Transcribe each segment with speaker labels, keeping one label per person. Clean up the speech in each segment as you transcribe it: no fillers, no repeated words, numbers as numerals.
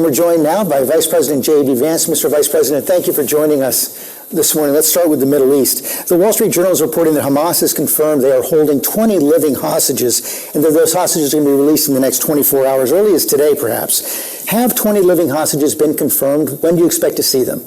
Speaker 1: we're joined now by Vice President J.D. Vance. Mr. Vice President, thank you for joining us this morning. Let's start with the Middle East. The Wall Street Journal is reporting that Hamas has confirmed they are holding 20 living hostages, and that those hostages are going to be released in the next 24 hours, early as today, perhaps. Have 20 living hostages been confirmed? When do you expect to see them?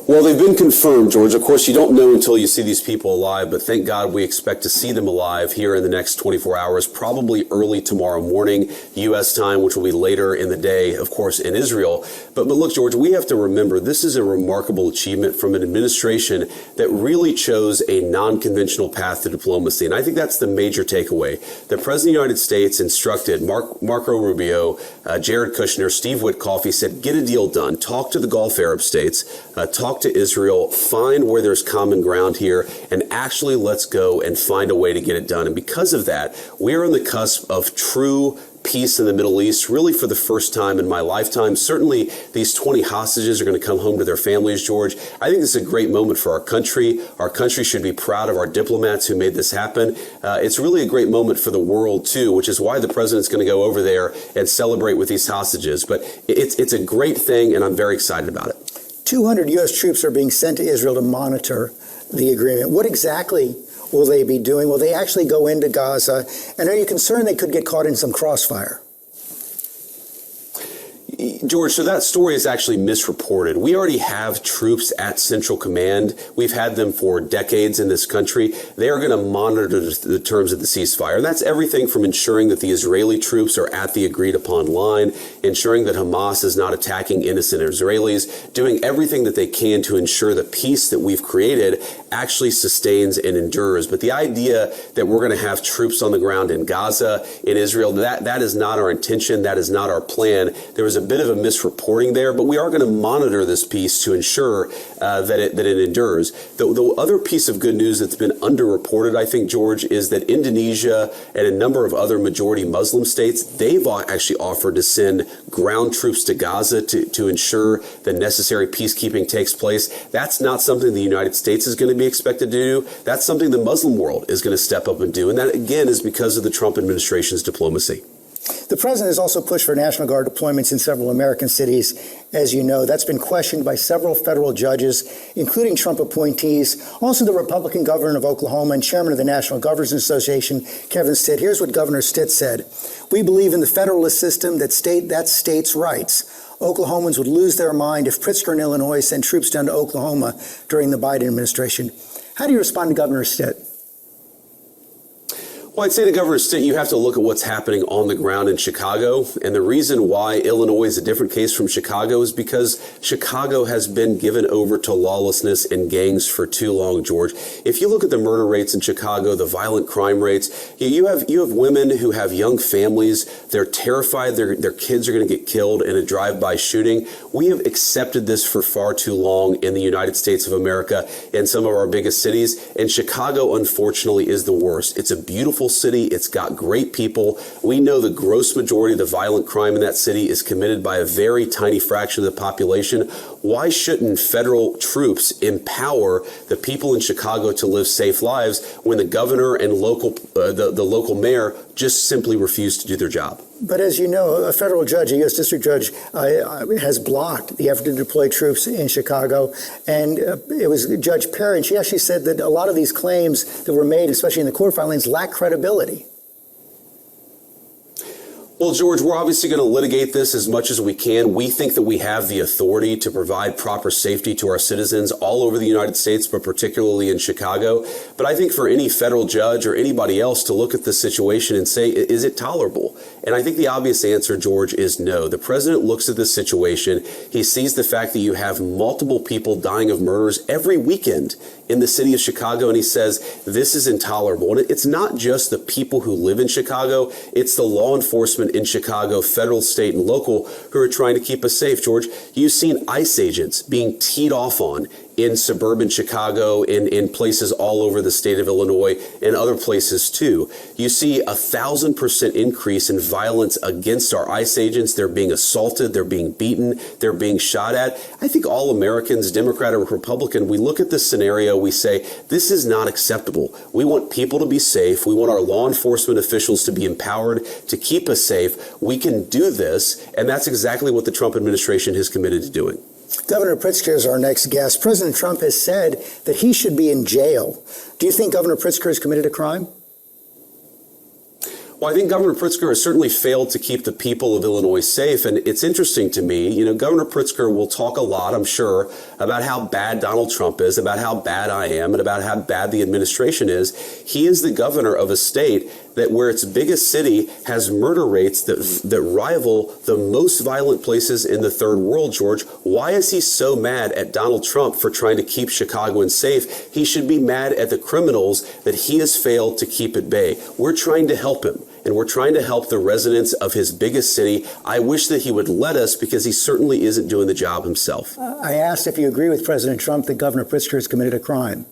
Speaker 2: Well, they've been confirmed, George. Of course, you don't know until you see these people alive, but thank God we expect to see them alive here in the next 24 hours, probably early tomorrow morning, U.S. time, which will be later in the day, of course, in Israel. But look, George, we have to remember this is a remarkable achievement from an administration that really chose a non-conventional path to diplomacy. And I think that's the major takeaway. The President of the United States instructed Marco Rubio, Jared Kushner, Steve Witkoff. He said, get a deal done. Talk to the Gulf Arab states. Talk to Israel, find where there's common ground here, and actually let's go and find a way to get it done. And because of that, we're on the cusp of true peace in the Middle East, really for the first time in my lifetime. Certainly, these 20 hostages are going to come home to their families, George. I think this is a great moment for our country. Our country should be proud of our diplomats who made this happen. It's really a great moment for the world, too, which is why the president's going to go over there and celebrate with these hostages. But it's a great thing, and I'm very excited about it.
Speaker 1: 200 U.S. troops are being sent to Israel to monitor the agreement. What exactly will they be doing? Will they actually go into Gaza? And are you concerned they could get caught in some crossfire?
Speaker 2: George, so that story is actually misreported. We already have troops at Central Command. We've had them for decades in this country. They are going to monitor the terms of the ceasefire. And that's everything from ensuring that the Israeli troops are at the agreed upon line, ensuring that Hamas is not attacking innocent Israelis, doing everything that they can to ensure the peace that we've created actually sustains and endures. But the idea that we're going to have troops on the ground in Gaza, in Israel, that is not our intention. That is not our plan. There was a bit of a misreporting there, but we are going to monitor this piece to ensure that it endures. The other piece of good news that's been underreported, I think, George, is that Indonesia and a number of other majority Muslim states, they've actually offered to send ground troops to Gaza to ensure the necessary peacekeeping takes place. That's not something the United States is going to be expected to do. That's something the Muslim world is going to step up and do. And that, again, is because of the Trump administration's diplomacy.
Speaker 1: The president has also pushed for National Guard deployments in several American cities. As you know, that's been questioned by several federal judges, including Trump appointees, also the Republican governor of Oklahoma and chairman of the National Governors Association, Kevin Stitt. Here's what Governor Stitt said. We believe in the federalist system that states' rights. Oklahomans would lose their mind if Pritzker and Illinois sent troops down to Oklahoma during the Biden administration. How do you respond to Governor Stitt?
Speaker 2: Well, I'd say to Governor Stitt, you have to look at what's happening on the ground in Chicago. And the reason why Illinois is a different case from Chicago is because Chicago has been given over to lawlessness and gangs for too long, George. If you look at the murder rates in Chicago, the violent crime rates, you have women who have young families. They're terrified their kids are going to get killed in a drive-by shooting. We have accepted this for far too long in the United States of America and some of our biggest cities. And Chicago, unfortunately, is the worst. It's a beautiful city. It's got great people. We know the gross majority of the violent crime in that city is committed by a very tiny fraction of the population. Why shouldn't federal troops empower the people in Chicago to live safe lives when the governor and the local mayor just simply refuse to do their job?
Speaker 1: But as you know, a federal judge, a U.S. district judge, has blocked the effort to deploy troops in Chicago. And it was Judge Perry, and she actually said that a lot of these claims that were made, especially in the court filings, lack credibility.
Speaker 2: Well, George, we're obviously going to litigate this as much as we can. We think that we have the authority to provide proper safety to our citizens all over the United States, but particularly in Chicago. But I think for any federal judge or anybody else to look at this situation and say, is it tolerable? And I think the obvious answer, George, is no. The president looks at this situation. He sees the fact that you have multiple people dying of murders every weekend in the city of Chicago, and he says, this is intolerable. And it's not just the people who live in Chicago, it's the law enforcement in Chicago, federal, state, and local, who are trying to keep us safe, George. You've seen ICE agents being teed off on in suburban Chicago, in places all over the state of Illinois, and other places too. You see 1,000% increase in violence against our ICE agents. They're being assaulted, they're being beaten, they're being shot at. I think all Americans, Democrat or Republican, we look at this scenario, we say, this is not acceptable. We want people to be safe. We want our law enforcement officials to be empowered to keep us safe. We can do this, and that's exactly what the Trump administration has committed to doing.
Speaker 1: Governor Pritzker is our next guest. President Trump has said that he should be in jail. Do you think Governor Pritzker has committed a crime?
Speaker 2: Well, I think Governor Pritzker has certainly failed to keep the people of Illinois safe. And it's interesting to me, Governor Pritzker will talk a lot, I'm sure, about how bad Donald Trump is, about how bad I am, and about how bad the administration is. He is the governor of a state that where its biggest city has murder rates that rival the most violent places in the third world, George. Why is he so mad at Donald Trump for trying to keep Chicagoans safe? He should be mad at the criminals that he has failed to keep at bay. We're trying to help him, and we're trying to help the residents of his biggest city. I wish that he would let us, because he certainly isn't doing the job himself.
Speaker 1: I asked if you agree with President Trump that Governor Pritzker has committed a crime.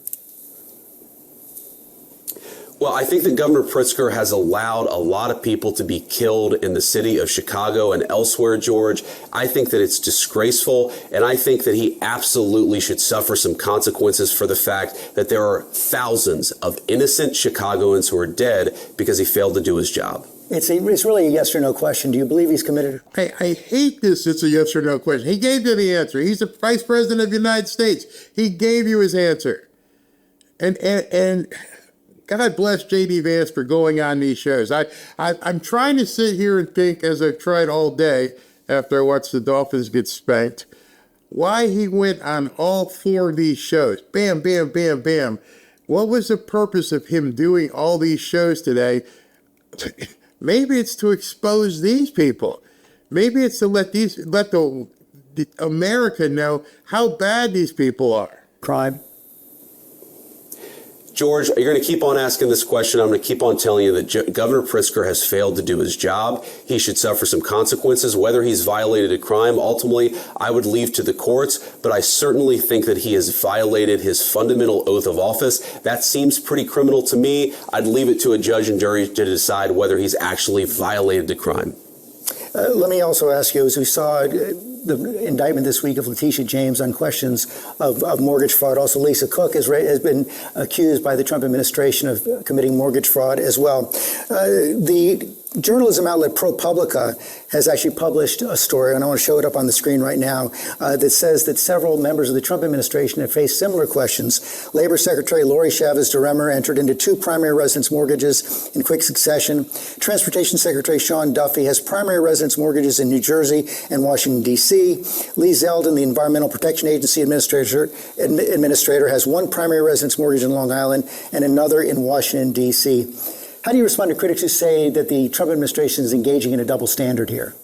Speaker 2: Well, I think that Governor Pritzker has allowed a lot of people to be killed in the city of Chicago and elsewhere, George. I think that it's disgraceful, and I think that he absolutely should suffer some consequences for the fact that there are thousands of innocent Chicagoans who are dead because he failed to do his job.
Speaker 1: It's really a yes or no question. Do you believe he's committed?
Speaker 3: I hate this. It's a yes or no question. He gave you the answer. He's the Vice President of the United States. He gave you his answer. And God bless J.D. Vance for going on these shows. I'm trying to sit here and think, as I've tried all day after I watched the Dolphins get spanked, why he went on all four of these shows. Bam, bam, bam, bam. What was the purpose of him doing all these shows today? Maybe it's to expose these people. Maybe it's to let the America know how bad these people are.
Speaker 1: Crime.
Speaker 2: George, you're going to keep on asking this question. I'm going to keep on telling you that Governor Pritzker has failed to do his job. He should suffer some consequences. Whether he's violated a crime, ultimately, I would leave to the courts, but I certainly think that he has violated his fundamental oath of office. That seems pretty criminal to me. I'd leave it to a judge and jury to decide whether he's actually violated the crime.
Speaker 1: Let me also ask you, as we saw the indictment this week of Letitia James on questions of mortgage fraud. Also, Lisa Cook has been accused by the Trump administration of committing mortgage fraud as well. The journalism outlet ProPublica has actually published a story, and I want to show it up on the screen right now, that says that several members of the Trump administration have faced similar questions. Labor Secretary Lori Chavez DeRemer entered into 2 primary residence mortgages in quick succession. Transportation Secretary Sean Duffy has primary residence mortgages in New Jersey and Washington, D.C. Lee Zeldin, the Environmental Protection Agency administrator, has 1 primary residence mortgage in Long Island and another in Washington, D.C. How do you respond to critics who say that the Trump administration is engaging in a double standard here?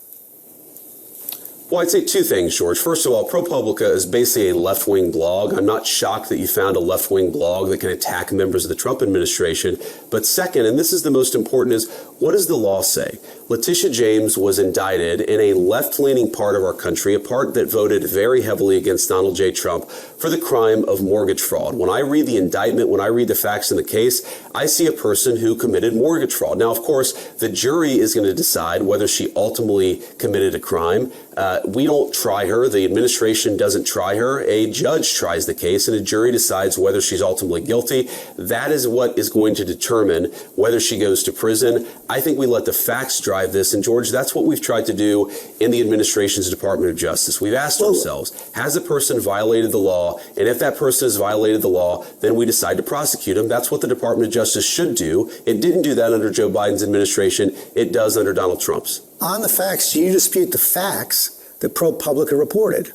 Speaker 2: Well, I'd say 2 things, George. First of all, ProPublica is basically a left-wing blog. I'm not shocked that you found a left-wing blog that can attack members of the Trump administration. But second, and this is the most important, is what does the law say? Letitia James was indicted in a left-leaning part of our country, a part that voted very heavily against Donald J. Trump, for the crime of mortgage fraud. When I read the indictment, when I read the facts in the case, I see a person who committed mortgage fraud. Now, of course, the jury is going to decide whether she ultimately committed a crime. We don't try her. The administration doesn't try her. A judge tries the case, and a jury decides whether she's ultimately guilty. That is what is going to determine whether she goes to prison. I think we let the facts drive this. And, George, that's what we've tried to do in the administration's Department of Justice. We've asked ourselves, has a person violated the law? And if that person has violated the law, then we decide to prosecute him. That's what the Department of Justice should do. It didn't do that under Joe Biden's administration. It does under Donald Trump's.
Speaker 1: On the facts, do you dispute the facts that ProPublica reported?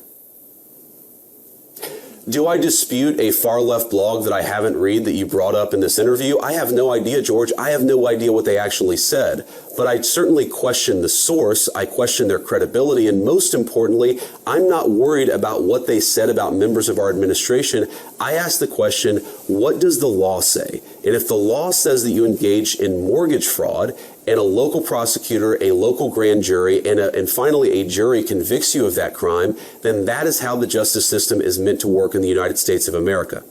Speaker 2: Do I dispute a far-left blog that I haven't read that you brought up in this interview? I have no idea, George. I have no idea what they actually said. But I certainly question the source. I question their credibility. And most importantly, I'm not worried about what they said about members of our administration. I ask the question, what does the law say? And if the law says that you engage in mortgage fraud and a local prosecutor, a local grand jury, and finally a jury convicts you of that crime, then that is how the justice system is meant to work in the United States of America.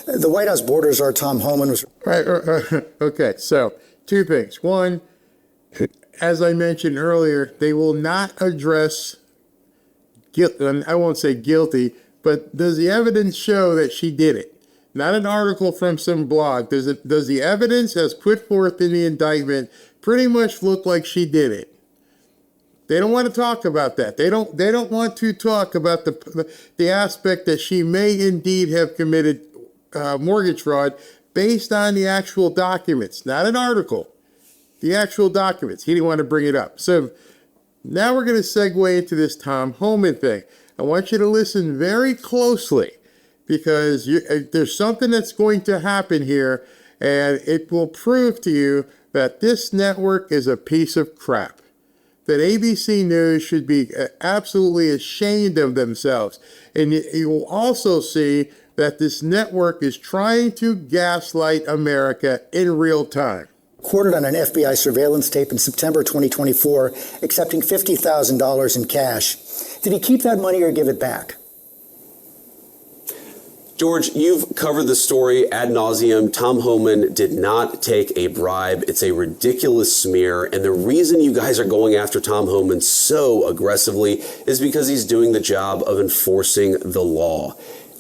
Speaker 1: The White House border czar Tom Homan was...
Speaker 3: Right. Okay. So 2 things. One, as I mentioned earlier, they will not address guilt. I won't say guilty, but does the evidence show that she did it? Not an article from some blog. Does the evidence as put forth in the indictment pretty much look like she did it? They don't want to talk about that. They don't want to talk about the aspect that she may indeed have committed mortgage fraud based on the actual documents, not an article. The actual documents. He didn't want to bring it up. So now we're going to segue into this Tom Homan thing. I want you to listen very closely, because there's something that's going to happen here, and it will prove to you that this network is a piece of crap. That ABC News should be absolutely ashamed of themselves. And you will also see that this network is trying to gaslight America in real time.
Speaker 1: Recorded on an FBI surveillance tape in September 2024, accepting $50,000 in cash. Did he keep that money or give it back?
Speaker 2: George, you've covered the story ad nauseum. Tom Homan did not take a bribe. It's a ridiculous smear. And the reason you guys are going after Tom Homan so aggressively is because he's doing the job of enforcing the law.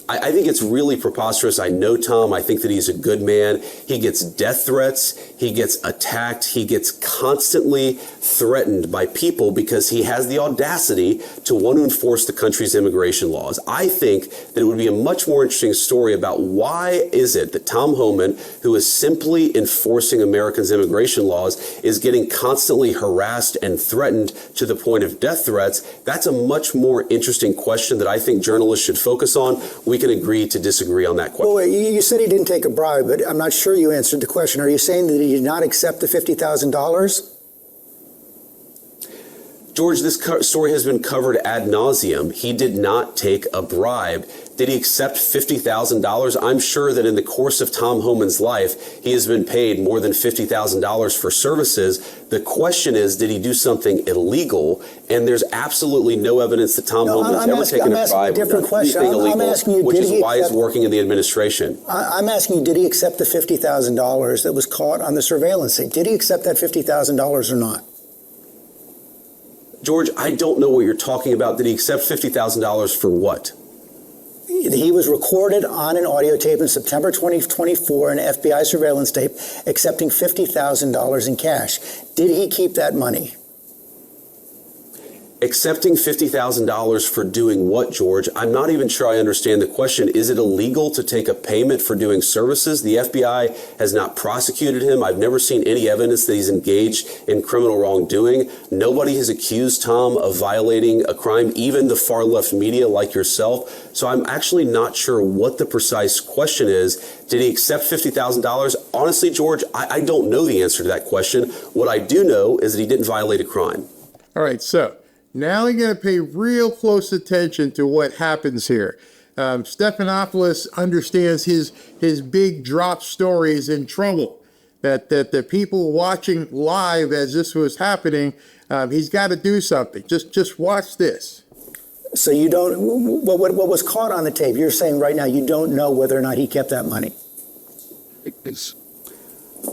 Speaker 2: I think it's really preposterous. I know Tom. I think that he's a good man. He gets death threats. He gets attacked. He gets constantly threatened by people because he has the audacity to want to enforce the country's immigration laws. I think that it would be a much more interesting story about why is it that Tom Homan, who is simply enforcing Americans' immigration laws, is getting constantly harassed and threatened to the point of death threats. That's a much more interesting question that I think journalists should focus on. We can agree to disagree on that question.
Speaker 1: Well, you said he didn't take a bribe, but I'm not sure you answered the question. Are you saying that he did not accept the $50,000?
Speaker 2: George, this story has been covered ad nauseum. He did not take a bribe. Did he accept $50,000? I'm sure that in the course of Tom Homan's life, he has been paid more than $50,000 for services. The question is, did he do something illegal? And there's absolutely no evidence that Tom Homan's ever taken a bribe or done anything illegal, which is why he's working in the administration.
Speaker 1: I'm asking you, did he accept the $50,000 that was caught on the surveillance tape? Did he accept that $50,000 or not?
Speaker 2: George, I don't know what you're talking about. Did he accept $50,000 for what?
Speaker 1: He was recorded on an audio tape in September 2024, an FBI surveillance tape, accepting $50,000 in cash. Did he keep that money?
Speaker 2: Accepting $50,000 for doing what, George? I'm not even sure I understand the question. Is it illegal to take a payment for doing services? The FBI has not prosecuted him. I've never seen any evidence that he's engaged in criminal wrongdoing. Nobody has accused Tom of violating a crime, even the far left media like yourself. So I'm actually not sure what the precise question is. Did he accept $50,000? Honestly, George, I don't know the answer to that question. What I do know is that he didn't violate a crime.
Speaker 3: All right, so now you got to pay real close attention to what happens here. Stephanopoulos understands his big drop story is in trouble. That the people watching live as this was happening, he's got to do something. Just watch this.
Speaker 1: So you don't, what was caught on the tape, you're saying right now you don't know whether or not he kept that money?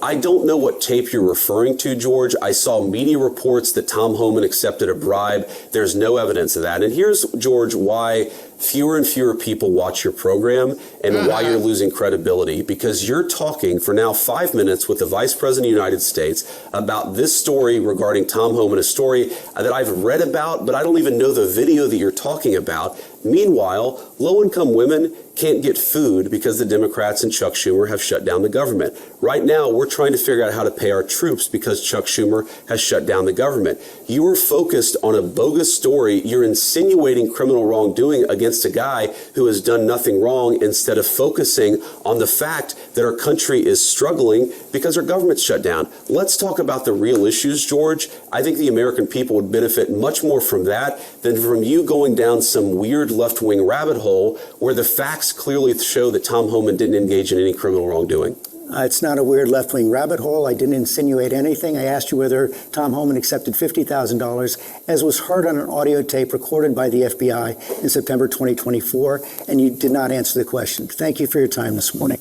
Speaker 2: I don't know what tape you're referring to, George. I saw media reports that Tom Homan accepted a bribe. There's no evidence of that. And here's, George, why fewer and fewer people watch your program and why you're losing credibility. Because you're talking for now 5 minutes with the Vice President of the United States about this story regarding Tom Homan, a story that I've read about, but I don't even know the video that you're talking about. Meanwhile, low-income women can't get food because the Democrats and Chuck Schumer have shut down the government. Right now, we're trying to figure out how to pay our troops because Chuck Schumer has shut down the government. You are focused on a bogus story. You're insinuating criminal wrongdoing against a guy who has done nothing wrong instead of focusing on the fact that our country is struggling because our government's shut down. Let's talk about the real issues, George. I think the American people would benefit much more from that than from you going down some weird left-wing rabbit hole where the facts clearly show that Tom Homan didn't engage in any criminal wrongdoing.
Speaker 1: It's not a weird left-wing rabbit hole. I didn't insinuate anything. I asked you whether Tom Homan accepted $50,000, as was heard on an audio tape recorded by the FBI in September 2024, and you did not answer the question. Thank you for your time this morning.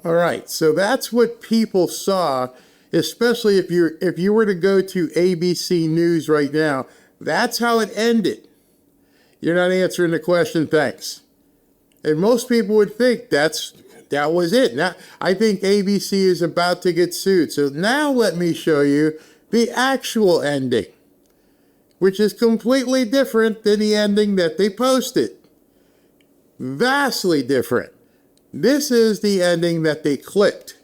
Speaker 3: All right, so that's what people saw, especially if you were to go to ABC News right now. That's how it ended. You're not answering the question, thanks. And most people would think that was it. Now, I think ABC is about to get sued. So now let me show you the actual ending, which is completely different than the ending that they posted. Vastly different. This is the ending that they clicked.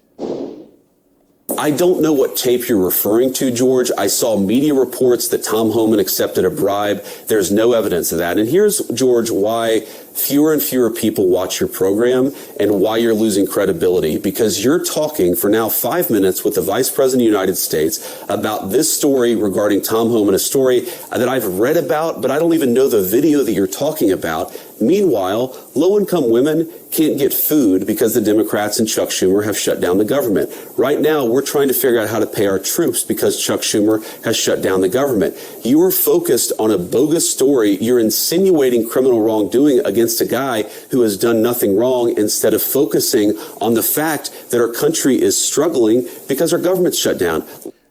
Speaker 2: I don't know what tape you're referring to, George. I saw media reports that Tom Homan accepted a bribe. There's no evidence of that. And here's, George, why fewer and fewer people watch your program and why you're losing credibility. Because you're talking for now 5 minutes with the Vice President of the United States about this story regarding Tom Homan, a story that I've read about, but I don't even know the video that you're talking about. Meanwhile, low-income women can't get food because the Democrats and Chuck Schumer have shut down the government. Right now, we're trying to figure out how to pay our troops because Chuck Schumer has shut down the government. You are focused on a bogus story. You're insinuating criminal wrongdoing against a guy who has done nothing wrong instead of focusing on the fact that our country is struggling because our government's shut down.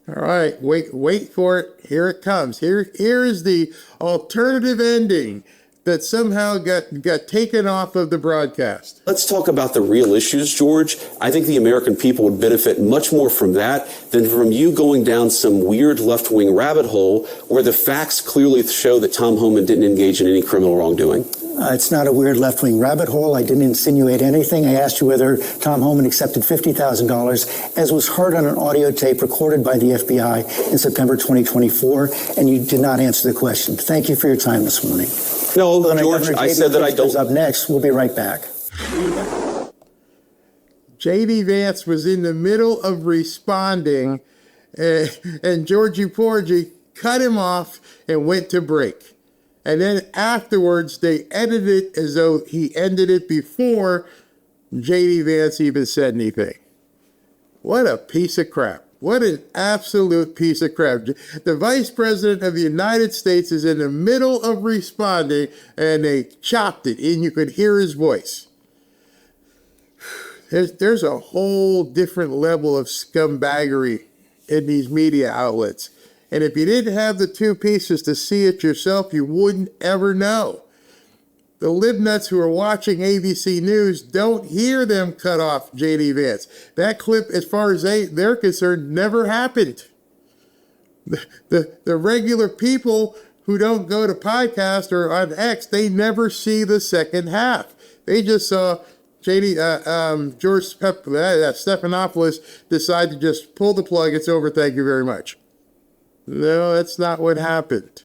Speaker 3: All right, wait for it. Here it comes. Here is the alternative ending that somehow got taken off of the broadcast.
Speaker 2: Let's talk about the real issues, George. I think the American people would benefit much more from that than from you going down some weird left-wing rabbit hole where the facts clearly show that Tom Homan didn't engage in any criminal wrongdoing.
Speaker 1: It's not a weird left-wing rabbit hole. I didn't insinuate anything. I asked you whether Tom Homan accepted $50,000, as was heard on an audio tape recorded by the FBI in September 2024, and you did not answer the question. Thank you for your time this morning.
Speaker 2: No, George, I said that I don't.
Speaker 1: Up next, we'll be right back.
Speaker 3: J.D. Vance was in the middle of responding, and Georgie Porgy cut him off and went to break. And then afterwards, they edited it as though he ended it before J.D. Vance even said anything. What a piece of crap. What an absolute piece of crap. The Vice President of the United States is in the middle of responding, and they chopped it, and you could hear his voice. There's a whole different level of scumbaggery in these media outlets. And if you didn't have the two pieces to see it yourself, you wouldn't ever know. The libnuts who are watching ABC News don't hear them cut off J.D. Vance. That clip, as far as they're concerned, never happened. The regular people who don't go to podcast or on X, they never see the second half. They just saw George Stephanopoulos decide to just pull the plug. It's over. Thank you very much. No, that's not what happened.